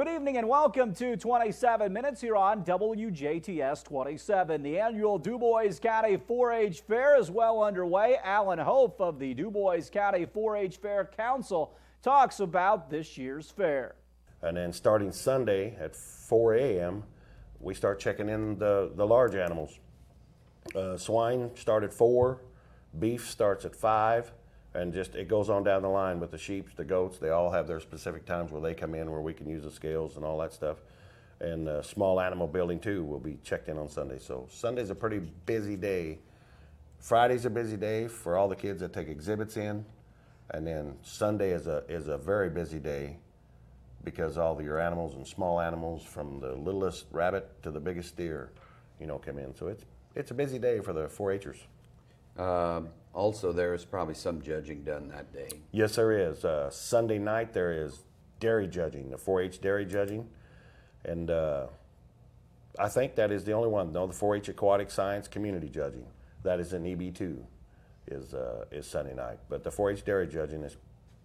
Good evening and welcome to 27 Minutes here on WJTS 27. The annual Dubois County 4-H Fair is well underway. Alan Hopf of the Dubois County 4-H Fair Council talks about this year's fair. And then starting Sunday at 4 a.m., we start checking in the large animals. Swine start at 4, beef starts at 5, and just it goes on down the line with the sheep, the goats. They all have their specific times where they come in where we can use the scales and all that stuff. And small animal building too will be checked in on Sunday. So Sunday's a pretty busy day. Friday's a busy day for all the kids that take exhibits in, and then Sunday is a very busy day because all of your animals and small animals, from the littlest rabbit to the biggest deer, come in. So it's a busy day for the 4-H'ers. Also, there is probably some judging done that day. Yes, there is. Sunday night there is dairy judging, the 4-H dairy judging, and I think that is the only one. No, the 4-H aquatic science community judging, that is in EB2, is Sunday night. But the 4-H dairy judging, is,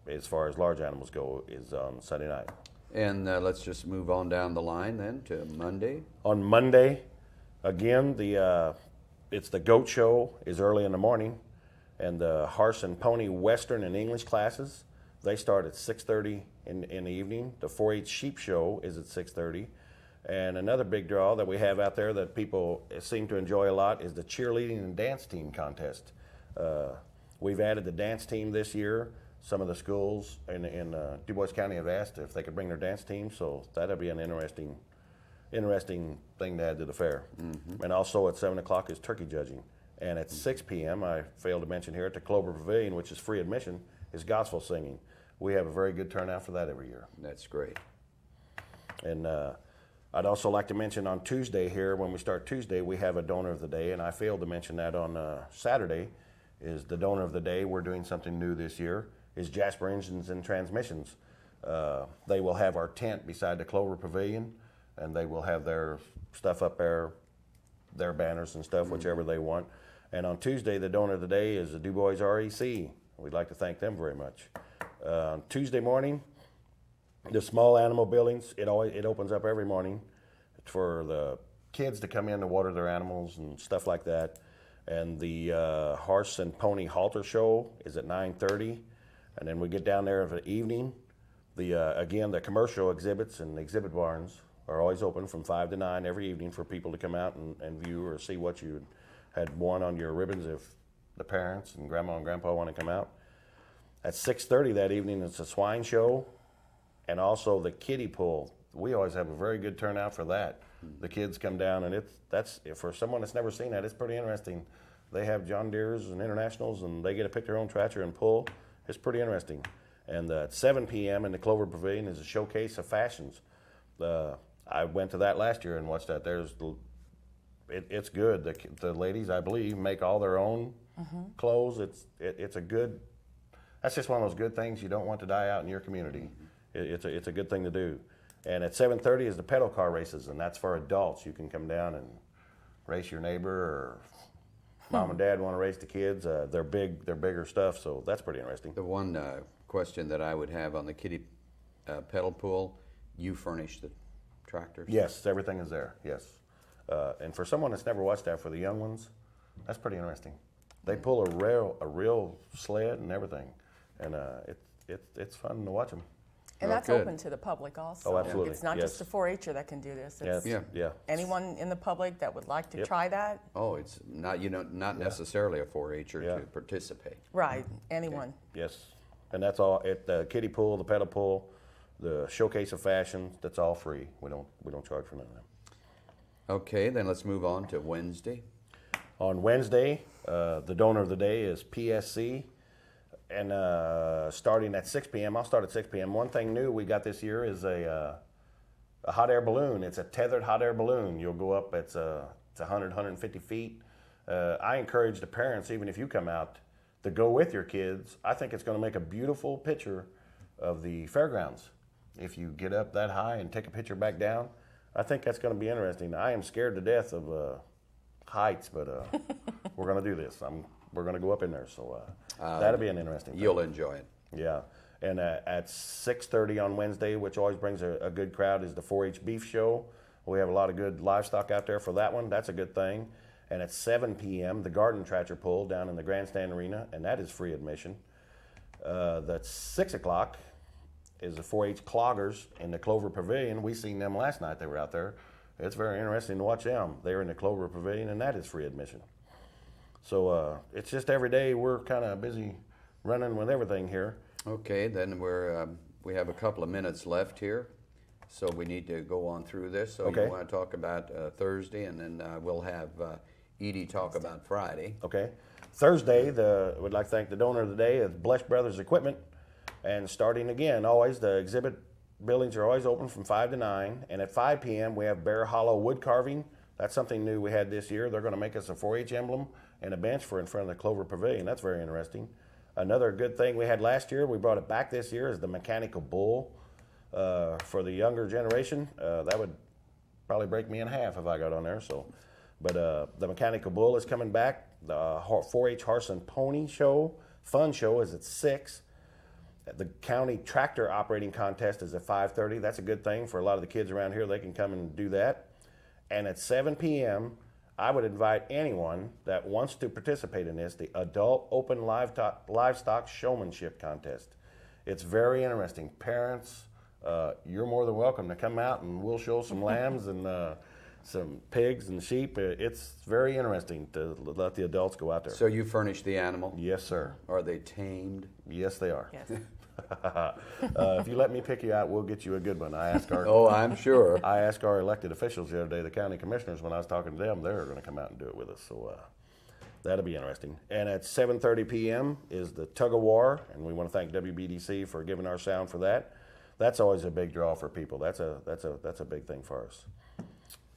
as far as large animals go, is on Sunday night. And let's just move on down the line then to Monday. On Monday, again, it's the goat show is early in the morning, and the horse and pony Western and English classes, they start at 6:30 in the evening. The 4-H sheep show is at 6:30. And another big draw that we have out there that people seem to enjoy a lot is the cheerleading and dance team contest. We've added the dance team this year. Some of the schools in Dubois County have asked if they could bring their dance team, so that'll be an interesting thing to add to the fair. Mm-hmm. And also at 7 o'clock is turkey judging. And at 6 p.m., I failed to mention here, at the Clover Pavilion, which is free admission, is gospel singing. We have a very good turnout for that every year. That's great. And I'd also like to mention on Tuesday here, when we start Tuesday, we have a donor of the day, and I failed to mention that on Saturday is the donor of the day. We're doing something new this year, is Jasper Engines and Transmissions. They will have our tent beside the Clover Pavilion, and they will have their stuff up there, their banners and stuff, whichever they want. And on Tuesday, the donor of the day is the Dubois REC. We'd like to thank them very much. On Tuesday morning, the small animal buildings, it opens up every morning for the kids to come in to water their animals and stuff like that. And the horse and pony halter show is at 9:30. And then we get down there for the evening. Again, the commercial exhibits and exhibit barns are always open from 5 to 9 every evening for people to come out and view or see what you had won on your ribbons if the parents and grandma and grandpa want to come out. At 6:30 that evening, it's a swine show and also the kiddie pool. We always have a very good turnout for that. The kids come down, and that's for someone that's never seen that, it's pretty interesting. They have John Deere's and Internationals, and they get to pick their own tractor and pull. It's pretty interesting. And at 7 p.m. in the Clover Pavilion is a showcase of fashions. I went to that last year and watched that. It's good. The ladies, I believe, make all their own clothes. It's a good. That's just one of those good things you don't want to die out in your community. It's a good thing to do. And at 7:30 is the pedal car races, and that's for adults. You can come down and race your neighbor, or mom and dad want to race the kids. They're bigger stuff, so that's pretty interesting. The one question that I would have on the kiddie pedal pool, you furnish the tractors? Yes, everything is there, yes. And for someone that's never watched that, for the young ones, that's pretty interesting. They pull a real sled and everything, and it's fun to watch them. And that's open to the public also. Oh, absolutely. It's not just the 4-H'er that can do this. It's anyone in the public that would like to try that. Oh, it's not necessarily a 4-H'er to participate. Right, anyone. Okay. Yes, and that's all at the kiddie pool, the pedal pool, the showcase of fashion. That's all free. We don't charge for none of them. Okay, then let's move on to Wednesday. On Wednesday, the donor of the day is PSC. And starting at 6 p.m., I'll start at 6 p.m. One thing new we got this year is a hot air balloon. It's a tethered hot air balloon. You'll go up, it's 100, 150 feet. I encourage the parents, even if you come out, to go with your kids. I think it's going to make a beautiful picture of the fairgrounds. If you get up that high and take a picture back down, I think that's going to be interesting. I am scared to death of heights, but we're going to do this. We're going to go up in there, so that'll be an interesting thing. You'll enjoy it. Yeah. And at 6:30 on Wednesday, which always brings a good crowd, is the 4-H beef show. We have a lot of good livestock out there for that one. That's a good thing. And at 7 p.m., the garden tractor pull down in the grandstand arena, and that is free admission. That's 6 o'clock is the 4-H cloggers in the Clover Pavilion. We seen them last night. They were out there. It's very interesting to watch them. They're in the Clover Pavilion, and that is free admission. So it's just every day we're kind of busy running with everything here. Okay, then we have a couple of minutes left here, so we need to go on through this. So Okay. You want to talk about Thursday, and then we'll have Edie talk about Friday. Okay. Thursday, would like to thank the donor of the day is Blesh Brothers Equipment. And starting again, always, the exhibit buildings are always open from 5 to 9. And at 5 p.m., we have Bear Hollow wood carving. That's something new we had this year. They're going to make us a 4-H emblem and a bench for in front of the Clover Pavilion. That's very interesting. Another good thing we had last year, we brought it back this year, is the mechanical bull for the younger generation. That would probably break me in half if I got on there. So, but the mechanical bull is coming back. The 4-H horse and pony show, fun show, is at 6. The county tractor operating contest is at 5:30. That's a good thing for a lot of the kids around here. They can come and do that. And at 7 p.m., I would invite anyone that wants to participate in this, the Adult Open Livestock Showmanship Contest. It's very interesting. Parents, you're more than welcome to come out, and we'll show some lambs and some pigs and sheep. It's very interesting to let the adults go out there. So you furnish the animal? Yes, sir. Are they tamed? Yes, they are. Yes. If you let me pick you out, we'll get you a good one. Oh, I'm sure. I asked our elected officials the other day, the county commissioners, when I was talking to them, they're going to come out and do it with us. So that'll be interesting. And at 7:30 p.m. is the Tug of War, and we want to thank WBDC for giving our sound for that. That's always a big draw for people. That's a big thing for us.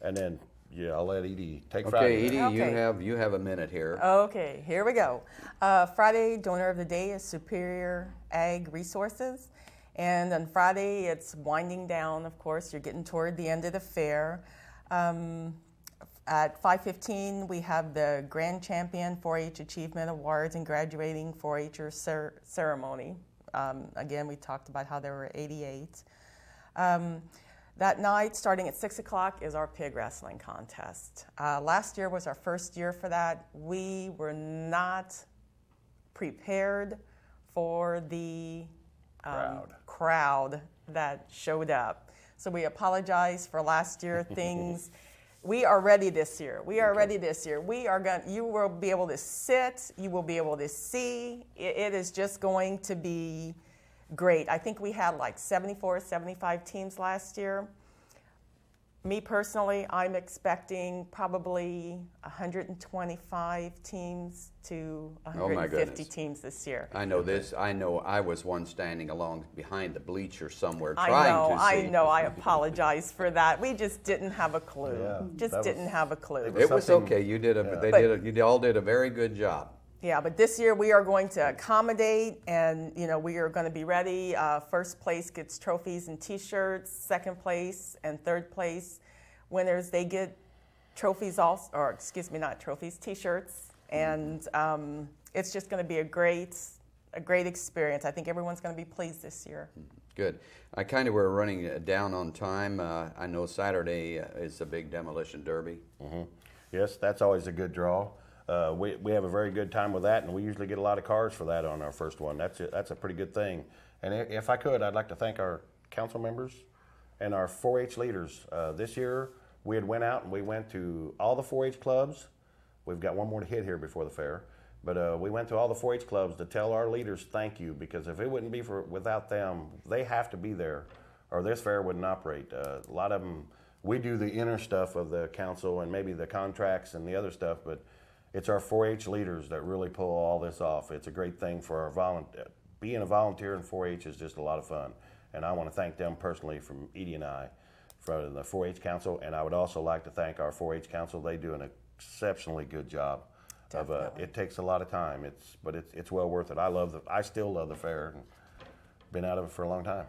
And then, yeah, I'll let Edie take Friday. Okay, Edie, Okay. you have a minute here. Okay, here we go. Friday, donor of the day is Superior Ag Resources. And on Friday, it's winding down, of course. You're getting toward the end of the fair. At 5:15, we have the Grand Champion 4-H Achievement Awards and Graduating 4-H'er ceremony. Again, we talked about how there were 88. That night, starting at 6 o'clock, is our pig wrestling contest. Last year was our first year for that. We were not prepared for the crowd that showed up. So we apologize for last year. Things, we are ready this year. We are ready this year. You will be able to sit, you will be able to see. It is just going to be great. I think we had like 74, 75 teams last year. Me personally, I'm expecting probably 125 teams to 150 teams this year. I know this. I know I was one standing along behind the bleacher somewhere I know. I apologize for that. We just didn't have a clue. Yeah, didn't have a clue. It was okay. You did you all did a very good job. Yeah, but this year we are going to accommodate, and we are going to be ready. First place gets trophies and T-shirts. Second place and third place winners, they get trophies also, or excuse me, not trophies, T-shirts, and it's just going to be a great experience. I think everyone's going to be pleased this year. Good. I kind of were running down on time. I know Saturday is a big demolition derby. Mm-hmm. Yes, that's always a good draw. We have a very good time with that, and we usually get a lot of cars for that on our first one. That's a pretty good thing. And if I could, I'd like to thank our council members and our 4-H leaders. This year, we had went out and we went to all the 4-H clubs. We've got one more to hit here before the fair. But we went to all the 4-H clubs to tell our leaders thank you, because if it wouldn't be without them, they have to be there, or this fair wouldn't operate. A lot of them, we do the inner stuff of the council and maybe the contracts and the other stuff, but it's our 4-H leaders that really pull all this off. It's a great thing for our volunteer. Being a volunteer in 4-H is just a lot of fun. And I want to thank them personally from Edie and I, from the 4-H Council. And I would also like to thank our 4-H Council. They do an exceptionally good job. It takes a lot of time, but it's well worth it. I still love the fair, and been out of it for a long time.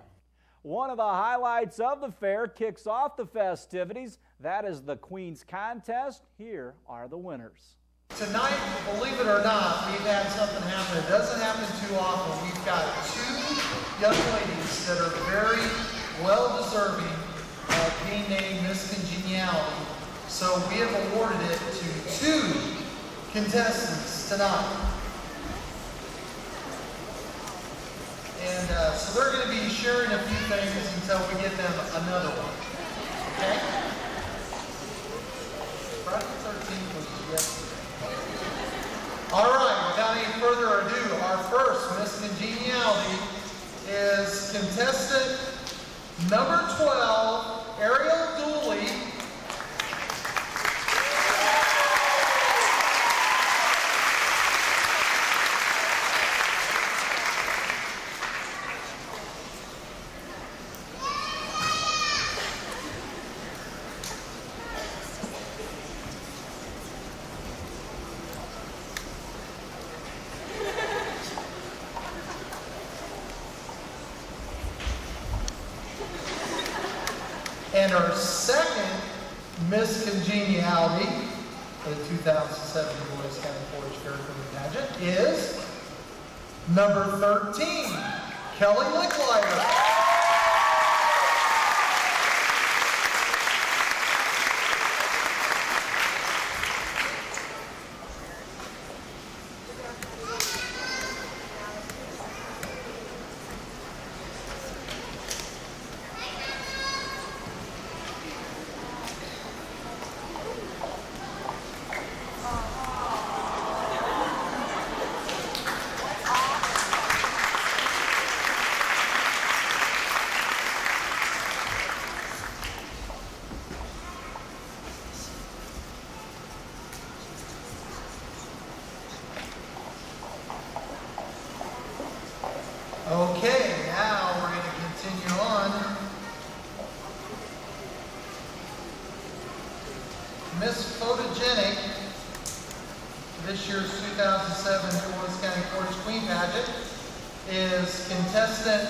One of the highlights of the fair kicks off the festivities. That is the Queen's Contest. Here are the winners. Tonight, believe it or not, we've had something happen. It doesn't happen too often. We've got two young ladies that are very well deserving of being named Miss Congeniality. So we have awarded it to 2 contestants tonight. And so they're going to be sharing a few things until we get them another one. Okay? Friday the 13th was yesterday. All right, without any further ado, our first Miss Congeniality is contestant number 12, Ariel Dooley. And our second Miss Congeniality for the 2007 Dubois County 4-H Fair Queen Pageant is number 13, Kelly Licklider. Okay, now we're going to continue on. Miss Photogenic, this year's 2007 Dubois County 4-H Queen Pageant, is contestant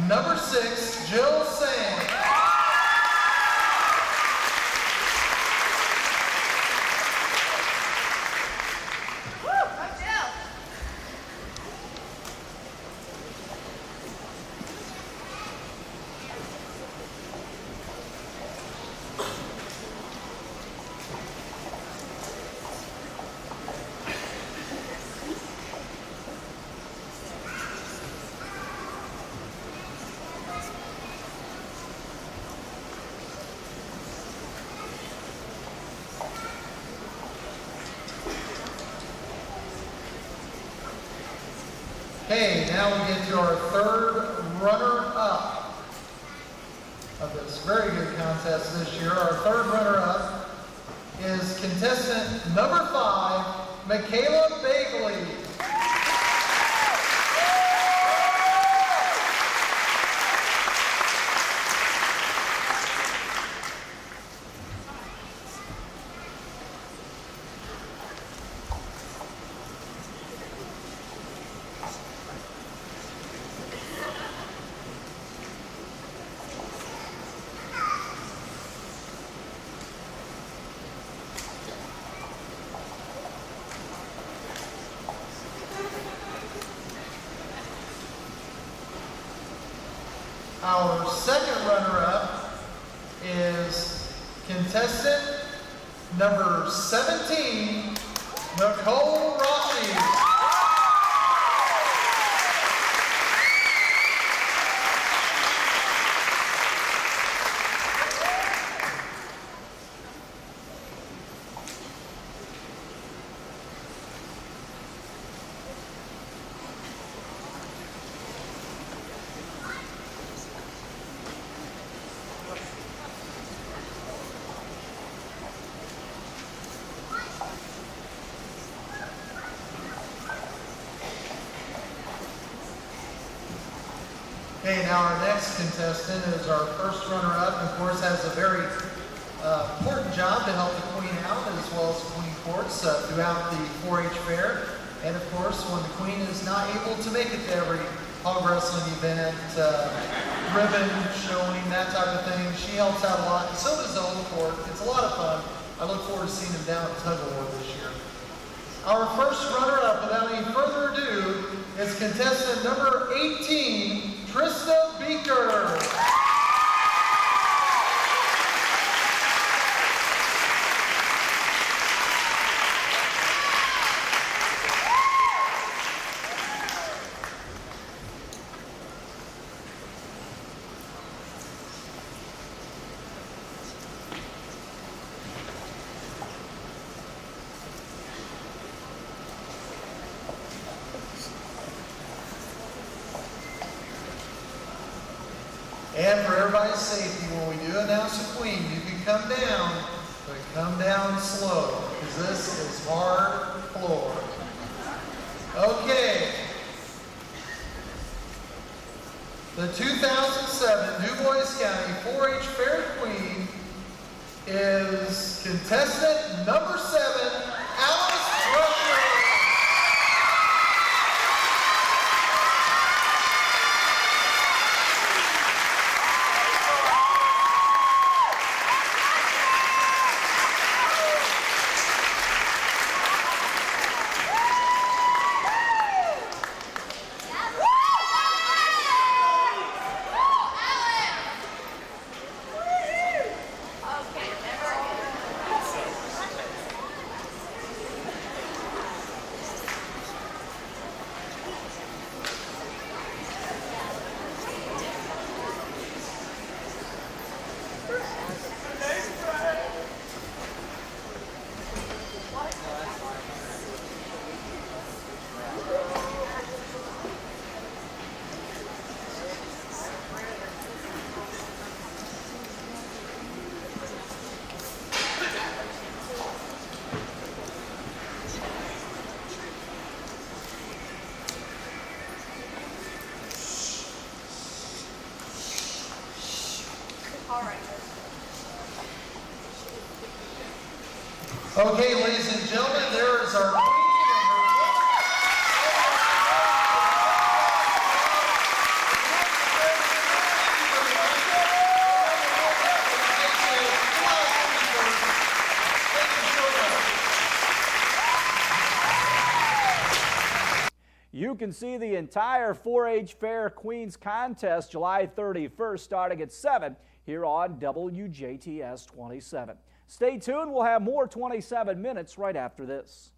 number 6, Jill Sand. Okay, now we get to our third runner-up of this very good contest this year. Our third runner-up is contestant number 5, Michaela Bagley. Our second runner-up is contestant number 17, Nicole Rossi. Okay, now our next contestant is our first runner-up, and of course has a very important job to help the Queen out, as well as the Queen Courts throughout the 4-H fair. And of course, when the Queen is not able to make it to every hog wrestling event, ribbon showing, that type of thing, she helps out a lot. And so does the whole court. It's a lot of fun. I look forward to seeing them down at Tug of War this year. Our first runner-up, without any further ado, is contestant number 18, Trista Beaker. And for everybody's safety, when we do announce a queen, you can come down, but come down slow, because this is hard floor. Okay. The 2007 Dubois County 4-H Fair Queen is contestant number 7, Alice Rushmore. Okay, ladies and gentlemen, there is our queen. You can see the entire 4-H Fair Queens contest July 31st starting at 7 here on WJTS 27. Stay tuned. We'll have more 27 minutes right after this.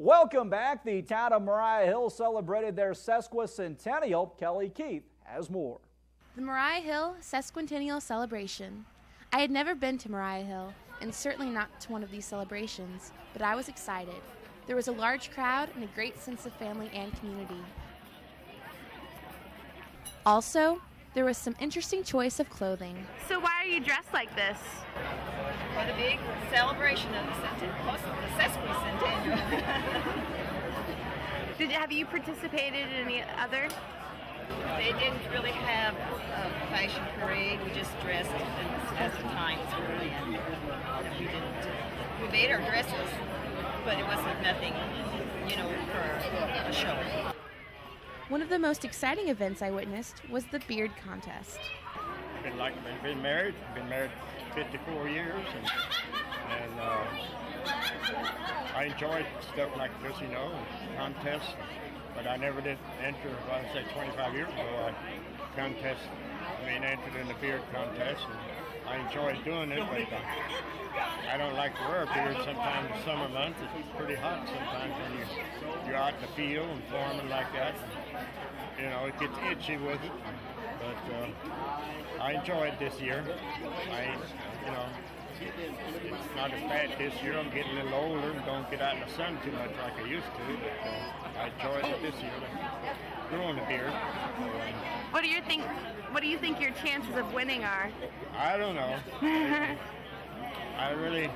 Welcome back. The town of Mariah Hill celebrated their Sesquicentennial. Kelly Keith has more. The Mariah Hill Sesquicentennial Celebration. I had never been to Mariah Hill, and certainly not to one of these celebrations, but I was excited. There was a large crowd and a great sense of family and community. Also, there was some interesting choice of clothing. So why are you dressed like this? For the big celebration of the Sesquicentennial. Have you participated in any other? They didn't really have a fashion parade. We just dressed as the times were in. We made our dresses, but it wasn't nothing, for a show. One of the most exciting events I witnessed was the beard contest. Been married 54 years, and I enjoyed stuff like this, contests. But I never did enter. Well, I say 25 years ago, entered in the beard contest, and I enjoyed doing it. But I don't like to wear a beard. Sometimes in the summer months it's pretty hot. Sometimes when you're out in the field and farming like that, it gets itchy with it. But I enjoyed this year. It's not as bad this year. I'm getting a little older and don't get out in the sun too much like I used to. But I enjoyed it this year. Growing a beard. What do you think your chances of winning are? I don't know. I really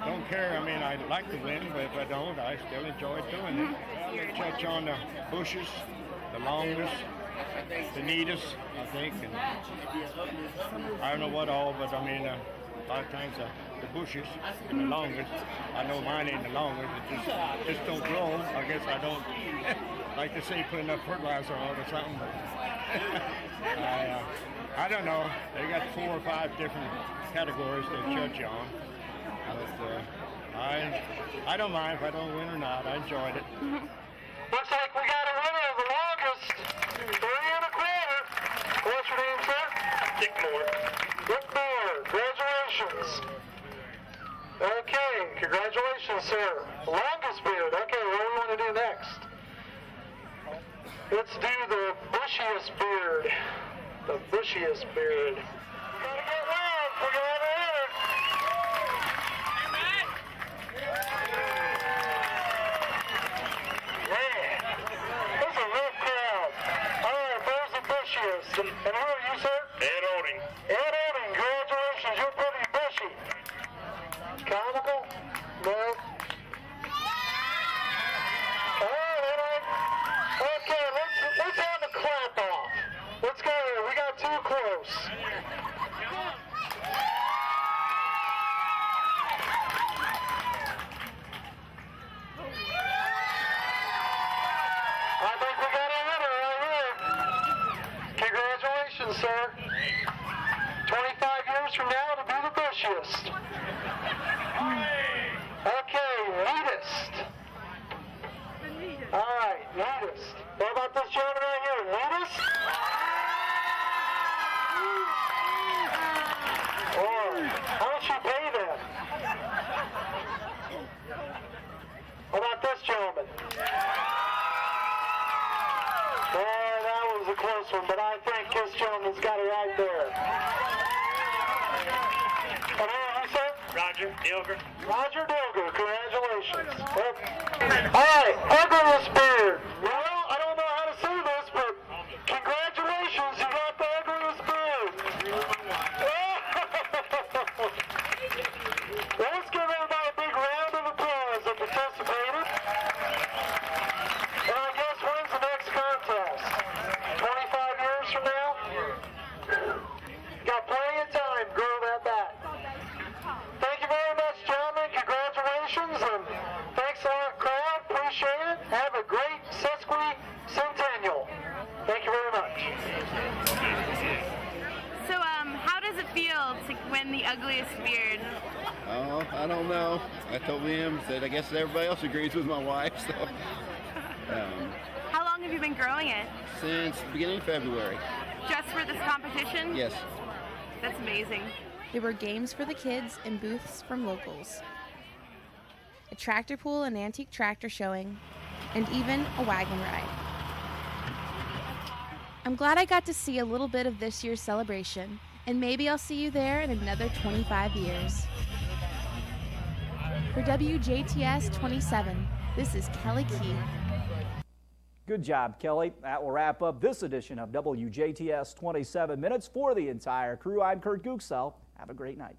don't care. I'd like to win, but if I don't, I still enjoy doing it. They touch on the bushes, the longest, the neatest, I think. And I don't know what all, but a lot of times the bushes and the longest, I know mine ain't the longest, it just don't grow. I guess I don't, like to say, put enough fertilizer on it or something. I don't know. They got 4 or 5 different categories they judge you on. But I don't mind if I don't win or not. I enjoyed it. Looks like we got a winner of the longest 3 1/4. What's your name, sir? Dick Moore. Dick Moore. Congratulations. Okay, congratulations, sir. Longest beard. Okay, what do we want to do next? Let's do the bushiest beard. The bushiest beard. We gotta get loud. We gotta have a winner. This is a rough crowd. All right, there's the bushiest. And who are you, sir? Ed Olding. Ed Olding, congratulations. You're pretty bushy. Comical? No. All right. Okay, let's have a clap off. Let's go here. We got too close. I think we got a winner right here. Congratulations, sir. 25 years from now, it'll be the bushiest. Okay, neatest. All right, neatest. What about this gentleman right here? Neatest? Or how much you pay them? What about this gentleman? Boy, that was a close one, but I think this gentleman's got it right there. And who are you, sir? Roger Dilger. Roger Dilger, congratulations. All right, ugliest beard. Well, I don't know how to say this, but congratulations, you got the ugliest beard. Well, let's give everybody a big round of applause that participated. And I guess when's the next contest? 25 years from now? Got plenty of time, grow that back. Thank you very much, gentlemen. Congratulations, and thanks a lot, crowd. Appreciate it. Have a great Sesquicentennial. Thank you very much. So, how does it feel to win the ugliest beard? Oh, I don't know. I told him, said I guess everybody else agrees with my wife, so. How long have you been growing it? Since the beginning of February. Just for this competition? Yes. That's amazing. There were games for the kids and booths from locals. a tractor pull and antique tractor showing, and even a wagon ride. I'm glad I got to see a little bit of this year's celebration, and maybe I'll see you there in another 25 years. For WJTS 27, this is Kelly Key. Good job, Kelly. That will wrap up this edition of WJTS 27 Minutes. For the entire crew, I'm Kurt Gutgsell. Have a great night.